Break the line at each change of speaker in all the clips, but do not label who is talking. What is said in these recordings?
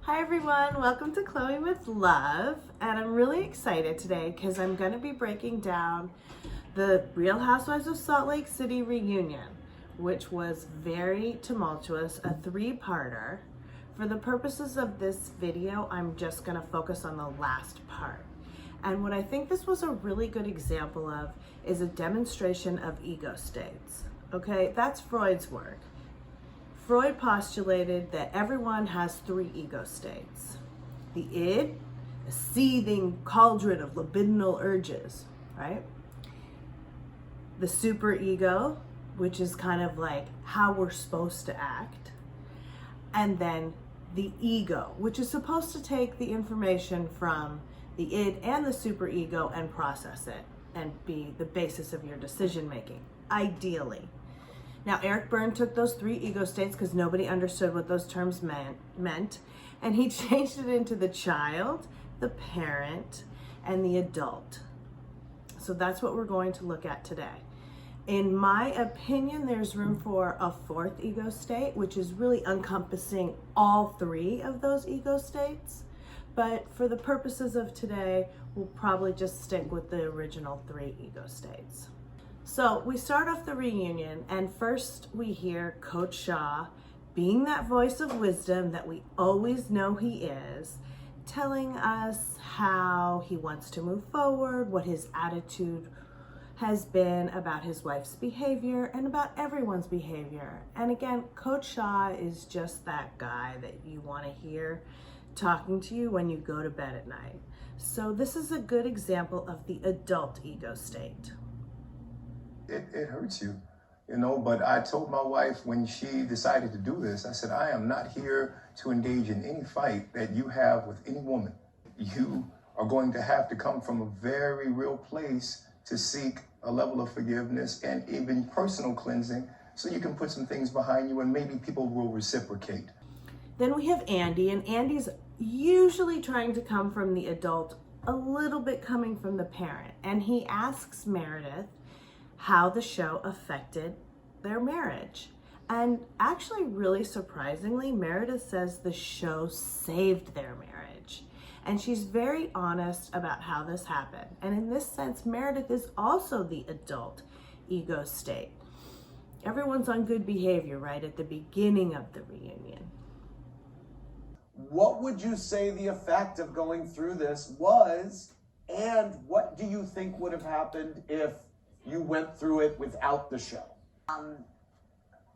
Hi everyone, welcome to Chloe with Love, and I'm really excited today because I'm going to be breaking down the Real Housewives of Salt Lake City reunion, which was very tumultuous, a three-parter. For the purposes of this video, I'm just going to focus on the last part. And what I think this was a really good example of is a demonstration of ego states. Okay, that's Freud's work. Freud postulated that everyone has three ego states. The id, a seething cauldron of libidinal urges, right? The superego, which is kind of like how we're supposed to act. And then the ego, which is supposed to take the information from the id and the superego and process it and be the basis of your decision making, ideally. Now, Eric Byrne took those three ego states because nobody understood what those terms meant, and he changed it into the child, the parent, and the adult. So that's what we're going to look at today. In my opinion, there's room for a fourth ego state, which is really encompassing all three of those ego states. But for the purposes of today, we'll probably just stick with the original three ego states. So we start off the reunion, and first we hear Coach Shaw, being that voice of wisdom that we always know he is, telling us how he wants to move forward, what his attitude has been about his wife's behavior and about everyone's behavior. And again, Coach Shaw is just that guy that you want to hear talking to you when you go to bed at night. So this is a good example of the adult ego state.
It hurts you, but I told my wife when she decided to do this, I said, I am not here to engage in any fight that you have with any woman. You are going to have to come from a very real place to seek a level of forgiveness and even personal cleansing so you can put some things behind you and maybe people will reciprocate.
Then we have Andy, and Andy's usually trying to come from the adult, a little bit coming from the parent. And he asks Meredith how the show affected their marriage. And actually, really surprisingly, Meredith says the show saved their marriage. And she's very honest about how this happened. And in this sense, Meredith is also the adult ego state. Everyone's on good behavior right at the beginning of the reunion.
What would you say the effect of going through this was, and what do you think would have happened if you went through it without the show?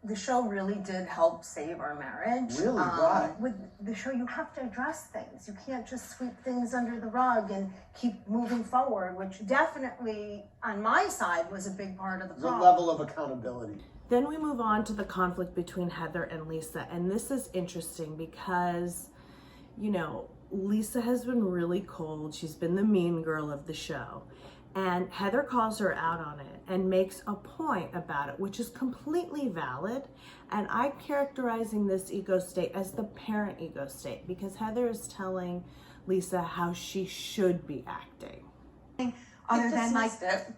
The show really did help save our marriage.
Really? Why?
With the show, you have to address things. You can't just sweep things under the rug and keep moving forward, which definitely, on my side, was a big part of the problem.
The level of accountability.
Then we move on to the conflict between Heather and Lisa. And this is interesting because, Lisa has been really cold. She's been the mean girl of the show. And Heather calls her out on it and makes a point about it, which is completely valid. And I'm characterizing this ego state as the parent ego state because Heather is telling Lisa how she should be acting.
Other than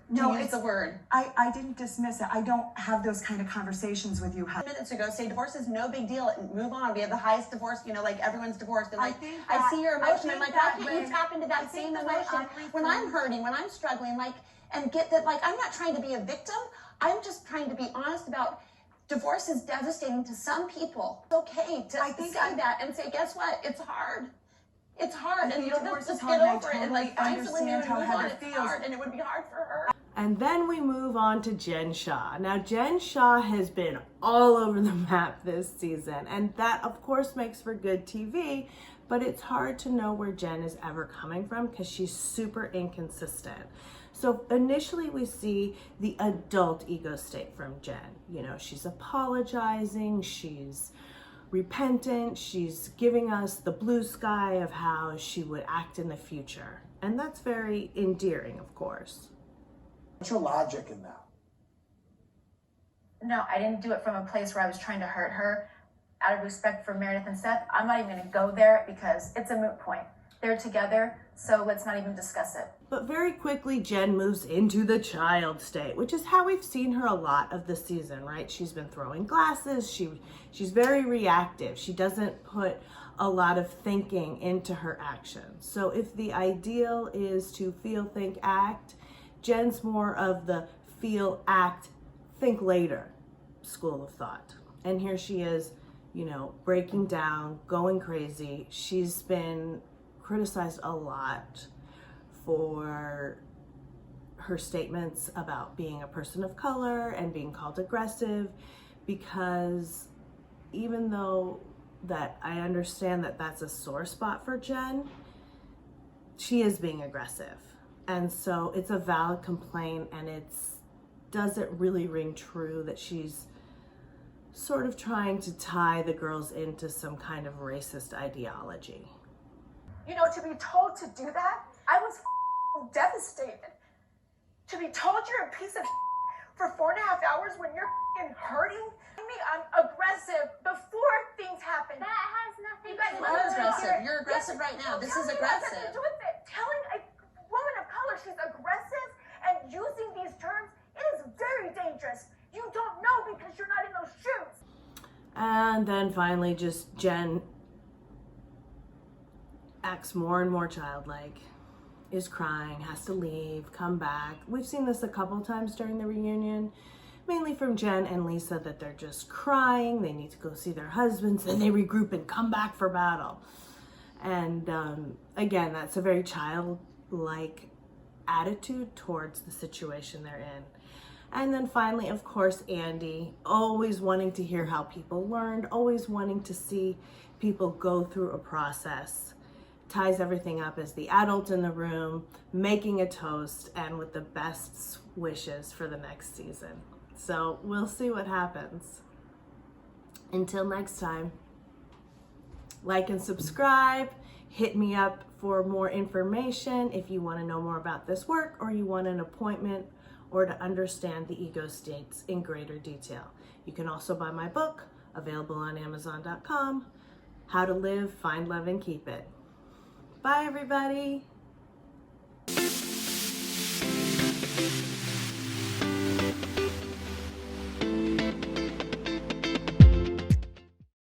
No, it's a word.
I didn't dismiss it. I don't have those kind of conversations with you.
Minutes ago, say divorce is no big deal. Move on. We have the highest divorce. Everyone's divorced. And I see your emotion. I'm like, why can't you tap into that same emotion when I'm hurting, when I'm struggling, and get that? I'm not trying to be a victim. I'm just trying to be honest about. Divorce is devastating to some people. It's okay to say that and say, guess what? It's hard. It's hard, and you don't just get over it and find someone new and move on. It's hard, and it would be hard for her.
And then we move on to Jen Shah. Now, Jen Shah has been all over the map this season, and that, of course, makes for good TV, but it's hard to know where Jen is ever coming from because she's super inconsistent. So initially we see the adult ego state from Jen. She's apologizing, she's repentant, she's giving us the blue sky of how she would act in the future. And that's very endearing, of course.
What's your logic in that?
No, I didn't do it from a place where I was trying to hurt her. Out of respect for Meredith and Seth, I'm not even going to go there because it's a moot point. They're together, so let's not even discuss it.
But very quickly, Jen moves into the child state, which is how we've seen her a lot of the season, right? She's been throwing glasses. She's very reactive. She doesn't put a lot of thinking into her actions. So if the ideal is to feel, think, act, Jen's more of the feel, act, think later school of thought. And here she is, you know, breaking down, going crazy. She's been criticized a lot for her statements about being a person of color and being called aggressive, because even though that I understand that that's a sore spot for Jen, she is being aggressive. And so it's a valid complaint, and doesn't really ring true that she's sort of trying to tie the girls into some kind of racist ideology.
You know, to be told to do that, I was devastated. To be told you're a piece of for 4.5 hours when you're hurting me, I'm aggressive before things happen.
That has nothing to do
You're
with
aggressive. You're aggressive right now. This is aggressive.
Nothing to do with it. Telling a woman of color she's aggressive and using these terms, it is very dangerous. You don't know because you're not in those shoes.
And then finally, just Jen acts more and more childlike, is crying, has to leave, come back. We've seen this a couple times during the reunion, mainly from Jen and Lisa, that they're just crying, they need to go see their husbands, then they regroup and come back for battle. And again, that's a very childlike attitude towards the situation they're in. And then finally, of course, Andy, always wanting to hear how people learned, always wanting to see people go through a process, ties everything up as the adult in the room, making a toast, and with the best wishes for the next season. So we'll see what happens. Until next time, like and subscribe. Hit me up for more information if you want to know more about this work, or you want an appointment, or to understand the ego states in greater detail. You can also buy my book, available on Amazon.com, How to Live, Find Love, and Keep It. Bye, everybody.